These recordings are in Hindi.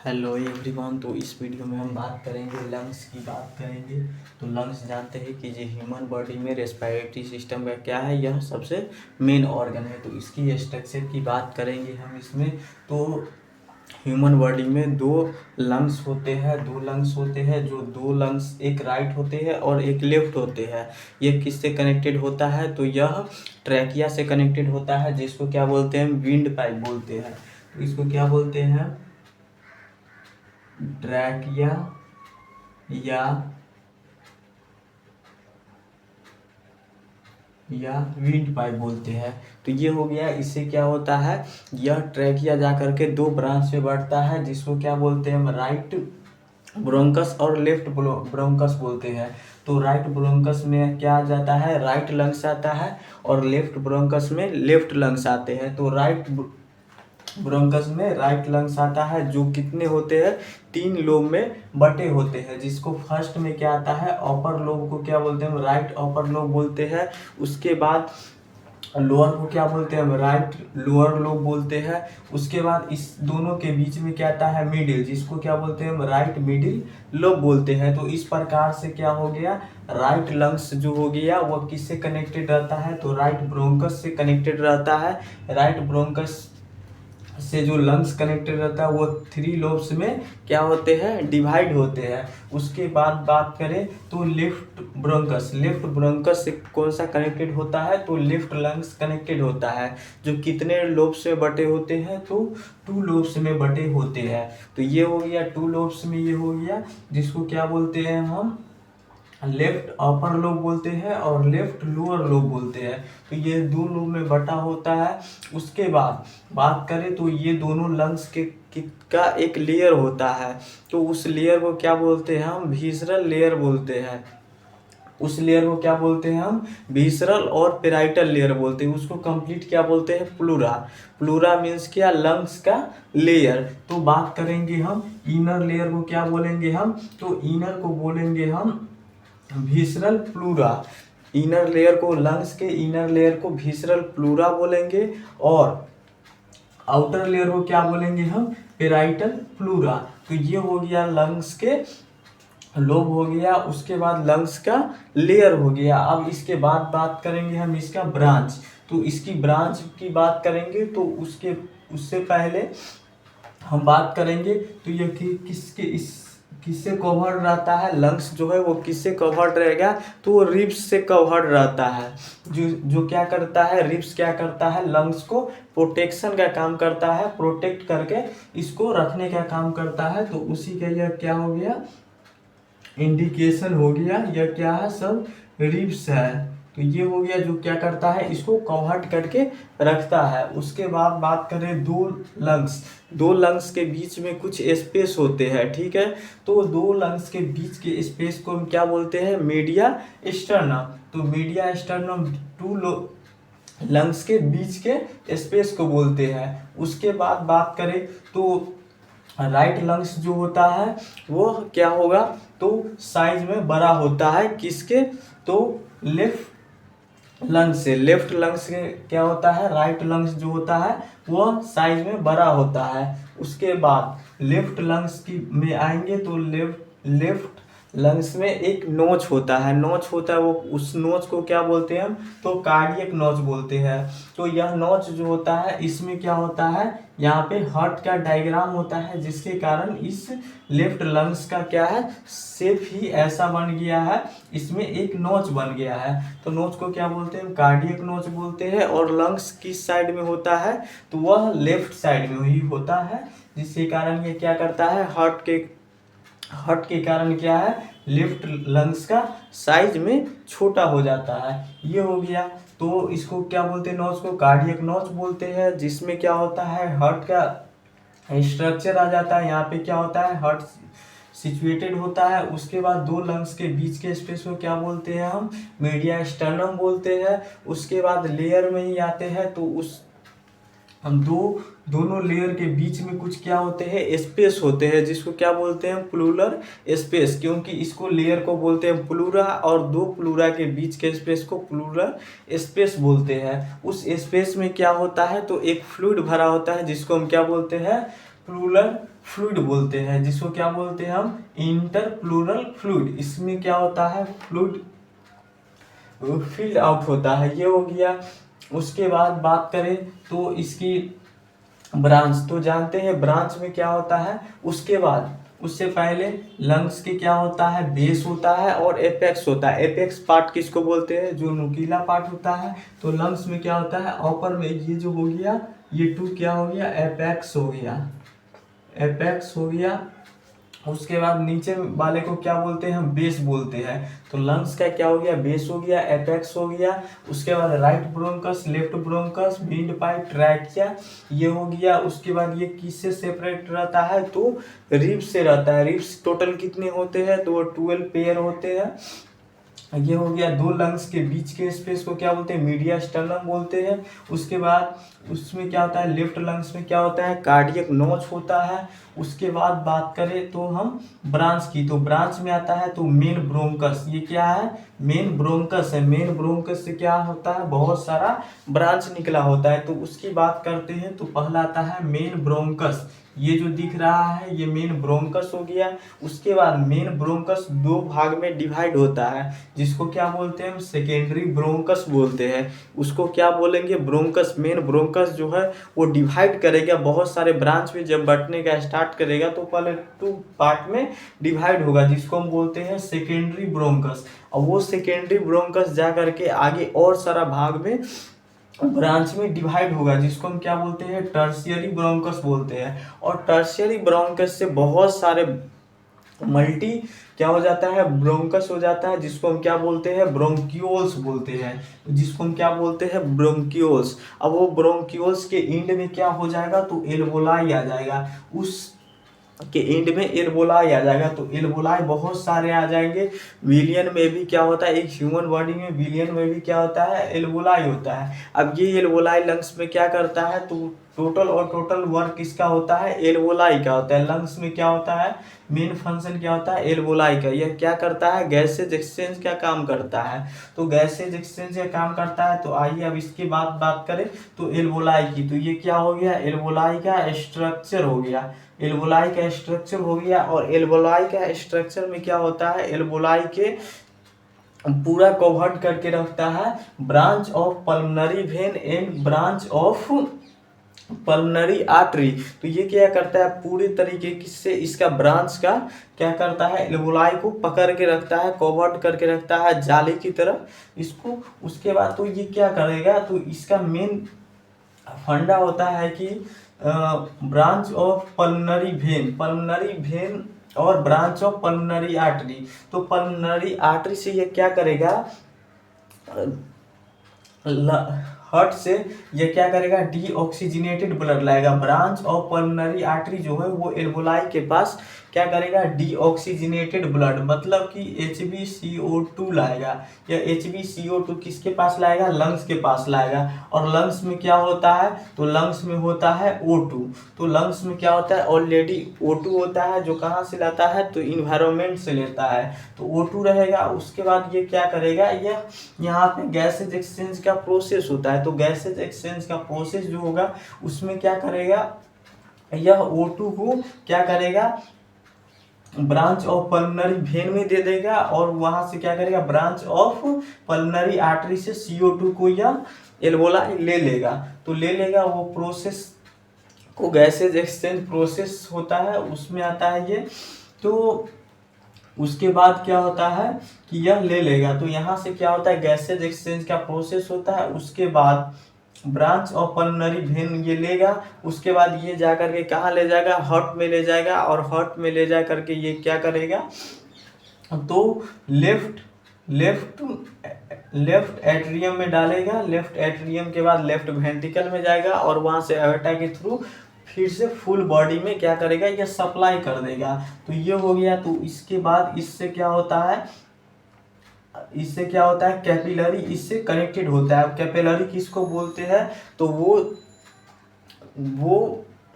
Hello everyone. तो इस वीडियो में हम बात करेंगे लंग्स की बात करेंगे। तो लंग्स जानते हैं कि ये ह्यूमन बॉडी में रेस्पिरेटरी सिस्टम का क्या है, यह सबसे मेन ऑर्गन है। तो इसकी स्ट्रक्चर की बात करेंगे हम इसमें। तो ह्यूमन बॉडी में दो लंग्स होते हैं जो दो लंग्स एक राइट होते हैं और एक लेफ्ट होते हैं। ये किससे कनेक्टेड होता है? तो यह ट्रैकिया से कनेक्टेड होता है, जिसको क्या बोलते हैं? विंड पाइप बोलते हैं। तो इसको क्या बोलते हैं? ट्रैकिया या विंड पाइप बोलते हैं। तो ये हो गया। इससे क्या होता है, यह ट्रैकिया जा करके दो ब्रांच में बढ़ता है, जिसको क्या बोलते हैं? हम राइट ब्रोंकस और लेफ्ट ब्रोंकस बोलते हैं। तो राइट ब्रोंकस में क्या आ जाता है? राइट लंग्स आता है, और लेफ्ट ब्रोंकस में लेफ्ट लंग्स आते हैं। तो राइट ब्रोंकस में राइट लंग्स आता है, जो कितने होते हैं? 3 लोब में बटे होते हैं, जिसको फर्स्ट में क्या आता है? अपर लोब को क्या बोलते हैं? राइट अपर लोब बोलते हैं। उसके बाद लोअर को क्या बोलते हैं? हम राइट लोअर लोब बोलते हैं। उसके बाद इस दोनों के बीच में क्या आता है? मिडिल, जिसको क्या बोलते हैं? हम राइट मिडिल लोब बोलते हैं। तो इस प्रकार से क्या हो गया? राइट लंग्स जो हो गया वो किससे कनेक्टेड रहता है? तो राइट ब्रोंकस से कनेक्टेड रहता है। राइट ब्रोंकस से जो लंग्स कनेक्टेड रहता है वो 3 लोब्स में क्या होते हैं? डिवाइड होते हैं। उसके बाद बात करें तो लेफ्ट ब्रोंकस से कौन सा कनेक्टेड होता है? तो लेफ्ट लंग्स कनेक्टेड होता है, जो कितने लोब्स में बटे होते हैं? तो 2 लोब्स में बटे होते हैं। तो ये हो गया 2 लोब्स में, ये हो गया, जिसको क्या बोलते हैं हम? लेफ्ट अपर लोब बोलते हैं और लेफ्ट लोअर लोब बोलते हैं। तो ये 2 लोब में बटा होता है। उसके बाद बात करें तो ये दोनों लंग्स का एक लेयर होता है। तो उस लेयर को क्या बोलते हैं हम? विसरल लेयर बोलते हैं। उस लेयर को क्या बोलते हैं हम? विसरल और पेराइटल लेयर बोलते हैं। उसको कंप्लीट क्या बोलते हैं? प्लूरा। प्लूरा मीन्स क्या? लंग्स का लेयर। तो बात करेंगे हम इनर लेयर को क्या बोलेंगे हम? तो इनर को बोलेंगे हम विसरल प्लूरा। इनर लेयर को, लंग्स के इनर लेयर को विसरल प्लूरा बोलेंगे, और आउटर लेयर को क्या बोलेंगे हम? Parietal pleura. तो ये हो गया लंग्स के लोब हो गया। उसके बाद लंग्स का लेयर हो गया। अब इसके बाद बात करेंगे हम इसका ब्रांच। तो इसकी ब्रांच की बात करेंगे तो उससे पहले हम बात करेंगे तो ये किससे कवर्ड रहता है? लंग्स जो है वो किससे कवर्ड रहेगा? तो वो रिब्स से कवर्ड रहता है। जो क्या करता है? रिब्स क्या करता है? लंग्स को प्रोटेक्शन का काम करता है, प्रोटेक्ट करके इसको रखने का काम करता है। तो उसी का यह क्या हो गया? इंडिकेशन हो गया। यह क्या है? सब रिब्स है। तो ये हो गया जो क्या करता है? इसको कवर्ड करके रखता है। उसके बाद बात करें दो लंग्स के बीच में कुछ स्पेस होते हैं, ठीक है। तो 2 लंग्स के बीच के स्पेस को हम क्या बोलते हैं? Media sternum. तो मीडिया स्टर्नम 2 लंग्स के बीच के स्पेस को बोलते हैं। उसके बाद बात करें तो राइट लंग्स जो होता है वो क्या होगा? तो साइज में बड़ा होता है। किसके? तो लेफ्ट लेफ्ट लंग्स के क्या होता है? राइट लंग्स जो होता है वो साइज में बड़ा होता है। उसके बाद लेफ्ट लंग्स की में आएंगे तो लेफ्ट लंग्स में एक नोच होता है। वो उस नोच को क्या बोलते हैं हम? तो कार्डियक नोच बोलते हैं। तो यह नोच जो होता है इसमें क्या होता है? यहाँ पे हार्ट का डायग्राम होता है, जिसके कारण इस लेफ्ट लंग्स का क्या है? शेप ही ऐसा बन गया है। इसमें एक नोच बन गया है। तो नोच को क्या बोलते हैं? कार्डियक नोच बोलते हैं। और लंग्स किस साइड में होता है? तो वह लेफ्ट साइड में ही होता है, जिसके कारण ये क्या करता है? हार्ट के कारण क्या है? लेफ्ट लंग्स का साइज में छोटा हो जाता है। ये हो गया। तो इसको क्या बोलते हैं? नोच को कार्डियक नोच बोलते हैं, जिसमें क्या होता है? हार्ट का स्ट्रक्चर आ जाता है। यहाँ पे क्या होता है? हार्ट सिचुएटेड होता है। उसके बाद 2 लंग्स के बीच के स्पेस को क्या बोलते हैं हम? मीडिया स्टर्नम बोलते हैं। उसके बाद लेयर में ही आते हैं। तो उस हम दोनों लेयर के बीच में कुछ क्या होते हैं? स्पेस होते हैं, जिसको क्या बोलते हैं? Plural space. क्योंकि इसको लेयर को बोलते हैं प्लूरा, और 2 प्लूरा के बीच के स्पेस को प्लूरल स्पेस बोलते हैं। उस स्पेस में क्या होता है? तो एक फ्लूइड भरा होता है, जिसको हम क्या बोलते हैं? प्लूरल फ्लूइड बोलते हैं, जिसको क्या बोलते हैं हम इंटरप्लूरल फ्लूइड। इसमें क्या होता है फ्लूइड फील्ड आउट होता है, ये हो गया। उसके बाद बात करें तो इसकी ब्रांच, तो जानते हैं ब्रांच में क्या होता है। उसके बाद उससे पहले लंग्स के क्या होता है बेस होता है और एपेक्स होता है। एपेक्स पार्ट किसको बोलते हैं जो नुकीला पार्ट होता है। तो लंग्स में क्या होता है अपर में ये जो हो गया ये टू क्या हो गया एपेक्स हो गया, एपेक्स हो गया। उसके बाद नीचे वाले को क्या बोलते हैं हम बेस बोलते हैं। तो लंग्स का क्या हो गया बेस हो गया, एपेक्स हो गया। उसके बाद right bronchus, left bronchus, wind pipe, trachea ये हो गया। उसके बाद ये किससे सेपरेट रहता है तो रिब्स से रहता है। रिब्स टोटल कितने होते हैं तो 12 पेयर होते हैं। ये हो गया। दो लंग्स के बीच के स्पेस को क्या बोलते हैं मीडिया स्टर्नम बोलते हैं। उसके बाद उसमें क्या होता है लेफ्ट लंग्स में क्या होता है कार्डियक नोच होता है। उसके बाद बात करें तो हम ब्रांच की, तो ब्रांच में आता है तो मेन ब्रोंकस, ये क्या है मेन ब्रोंकस है। मेन ब्रोंकस से क्या होता है बहुत सारा ब्रांच निकला होता है। तो उसकी बात करते हैं तो पहला आता है मेन ब्रोंकस, ये जो दिख रहा है ये मेन ब्रोंकस हो गया। उसके बाद मेन ब्रोंकस दो भाग में डिवाइड होता है, जिसको क्या बोलते हैं हम सेकेंडरी ब्रोंकस बोलते हैं। उसको क्या बोलेंगे ब्रोंकस। मेन ब्रोंकस जो है वो डिवाइड करेगा बहुत सारे ब्रांच में, जब बंटने का स्टार्ट करेगा तो पहले 2 पार्ट में डिवाइड होगा, जिसको हम बोलते हैं सेकेंडरी ब्रोंकस। और वो सेकेंडरी ब्रोंकस जा करके आगे और सारा भाग में ब्रांच में डिवाइड होगा, जिसको हम क्या बोलते हैं टर्शियरी ब्रोंकस बोलते हैं। और टर्शियरी ब्रोंकस से बहुत सारे मल्टी क्या हो जाता है ब्रोंकस हो जाता है, जिसको हम क्या बोलते हैं ब्रोंक्यूल्स बोलते हैं, जिसको हम क्या बोलते हैं ब्रोंक्यूल्स। अब वो ब्रोंक्यूल्स के एंड में क्या हो जाएगा तो एल्वोलाई आ जाएगा, उस के एंड में एल्वोलाई आ जाएगा। तो एल्वोलाई बहुत सारे आ जाएंगे। विलियन में भी क्या होता है एक ह्यूमन बॉडी में विलियन में भी क्या होता है एल्वोलाई होता है। अब ये एल्वोलाई लंग्स में क्या करता है तो टोटल वर्क किसका होता है एल्वोलाई का होता है। लंग्स में क्या होता है मेन फंक्शन क्या होता है एल्वोलाई का। यह क्या करता है गैसेज एक्सचेंज का काम करता है। तो गैसेज एक्सचेंज का काम करता है। तो आइए अब इसके बाद बात करें तो एल्वोलाई की। तो ये क्या हो गया एल्वोलाई का स्ट्रक्चर हो गया, एल्वोलाई का स्ट्रक्चर हो गया। और एल्वोलाई का स्ट्रक्चर में क्या होता है एल्वोलाई के पूरा कवर्ड करके रखता है branch of pulmonary when and branch of pulmonary artery. तो ये क्या करता है पूरे तरीके से इसका ब्रांच का क्या करता है एल्वोलाई को पकड़ के रखता है, कवर्ड करके रखता है जाली की तरह इसको। उसके बाद तो ये क्या करेगा तो इसका मेन फंडा होता है कि ब्रांच ऑफ पल्मनरी वेन और ब्रांच ऑफ पल्मनरी आर्टरी। तो पल्मनरी आर्टरी से ये क्या करेगा हार्ट से ये क्या करेगा डीऑक्सीजनेटेड ब्लड लाएगा। ब्रांच ऑफ पल्मनरी आर्टरी जो है वो एल्वोलाई के पास क्या करेगा डीऑक्सीजनेटेड ब्लड मतलब कि HbCO2 लाएगा। या HbCO2 किसके पास लाएगा लंग्स के पास लाएगा। और लंग्स में क्या होता है तो लंग्स में होता है O2। तो लंग्स में क्या होता है ऑलरेडी O2 होता है जो कहाँ से लाता है तो इन्वायरमेंट से लेता है। तो O2 रहेगा। उसके बाद ये क्या करेगा ये यहाँ पे गैसेज एक्सचेंज का प्रोसेस होता है। तो गैसेज एक्सचेंज का प्रोसेस जो होगा उसमें क्या करेगा यह O2 को क्या करेगा ब्रांच ऑफ पल्मनरी वेन में दे देगा और वहां से क्या करेगा ब्रांच ऑफ पल्मनरी आर्टरी से CO2 को यह एल्वोलाई ले लेगा। तो ले लेगा वो प्रोसेस को गैसेज एक्सचेंज प्रोसेस होता है उसमें आता है ये। तो उसके बाद क्या होता है कि यह ले लेगा। तो यहाँ से क्या होता है गैसेज एक्सचेंज का प्रोसेस होता है। उसके बाद ब्रांच ऑफ पल्मनरी वेन ये लेगा। उसके बाद ये जा करके कहाँ ले जाएगा हार्ट में ले जाएगा। और हार्ट में ले जा करके ये क्या करेगा तो लेफ्ट एट्रियम में डालेगा। लेफ्ट एट्रियम के बाद लेफ्ट वेंट्रिकल में जाएगा और वहां से एवर्टा के थ्रू फिर से फुल बॉडी में क्या करेगा ये सप्लाई कर देगा। तो ये हो गया। तो इसके बाद इससे क्या होता है कैपिलरी इससे कनेक्टेड होता है। कैपिलरी किसको बोलते हैं तो वो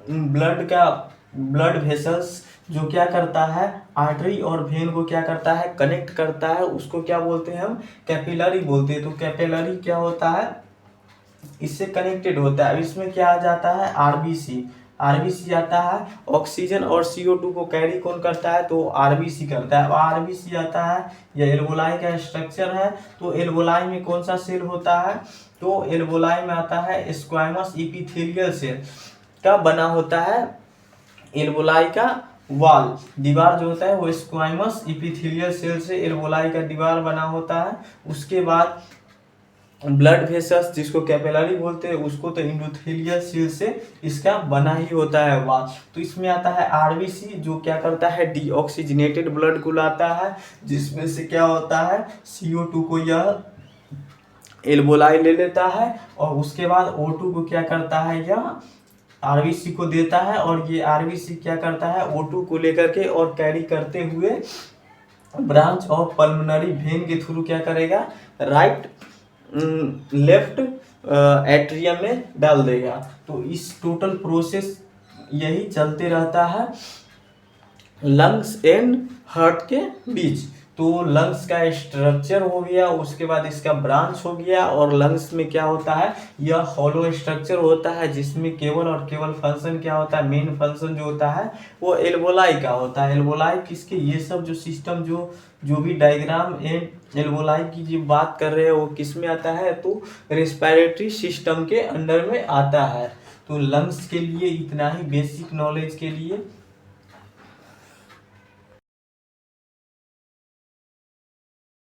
ब्लड वेसल्स जो क्या करता है आर्टरी और वेन को क्या करता है कनेक्ट करता है, उसको क्या बोलते हैं हम कैपिलरी बोलते हैं। तो कैपिलरी क्या होता है इससे कनेक्टेड होता है। इसमें क्या आ जाता है RBC आरबीसी आता है। ऑक्सीजन और CO2 को कैरी कौन करता है, तो आरबीसी करता है। आरबीसी आता है, यह एल्वोलाई का स्ट्रक्चर है। तो एल्वोलाई में कौन सा सेल होता है, तो एल्वोलाई में आता है स्क्वामस इपिथेलियल सेल का बना होता है। एल्वोलाई का वॉल दीवार जो होता है वो स्क्वामस इपिथेलियल सेल से एल्वोलाई का दीवार बना होता है। उसके बाद ब्लड वेसल्स जिसको कैपिलरी बोलते हैं उसको तो एंडोथेलियल सेल से इसका बना ही होता है वॉल। तो इसमें आता है आरबीसी जो क्या करता है, डीऑक्सीजनेटेड ब्लड को लाता है, जिसमें से क्या होता है CO2 को यह एल्वोलाई ले लेता है और उसके बाद O2 को क्या करता है, यह आरबीसी को देता है और ये आरबीसी क्या करता है O2 को लेकर के और कैरी करते हुए ब्रांच ऑफ पल्मोनरी वेन के थ्रू क्या करेगा, राइट लेफ्ट एट्रियम में डाल देगा। तो इस टोटल प्रोसेस यही चलते रहता है लंग्स एंड हार्ट के बीच। तो लंग्स का स्ट्रक्चर हो गया, उसके बाद इसका ब्रांच हो गया, और लंग्स में क्या होता है, यह हॉलो स्ट्रक्चर होता है जिसमें केवल और केवल फंक्शन क्या होता है, मेन फंक्शन जो होता है वो एल्वोलाई का होता है। एल्वोलाई किसके, ये सब जो सिस्टम जो भी डायग्राम एंड एल्वोलाई की जो बात कर रहे हैं वो किस में आता है, तो रेस्पिरेटरी सिस्टम के अंडर में आता है। तो लंग्स के लिए इतना ही बेसिक नॉलेज के लिए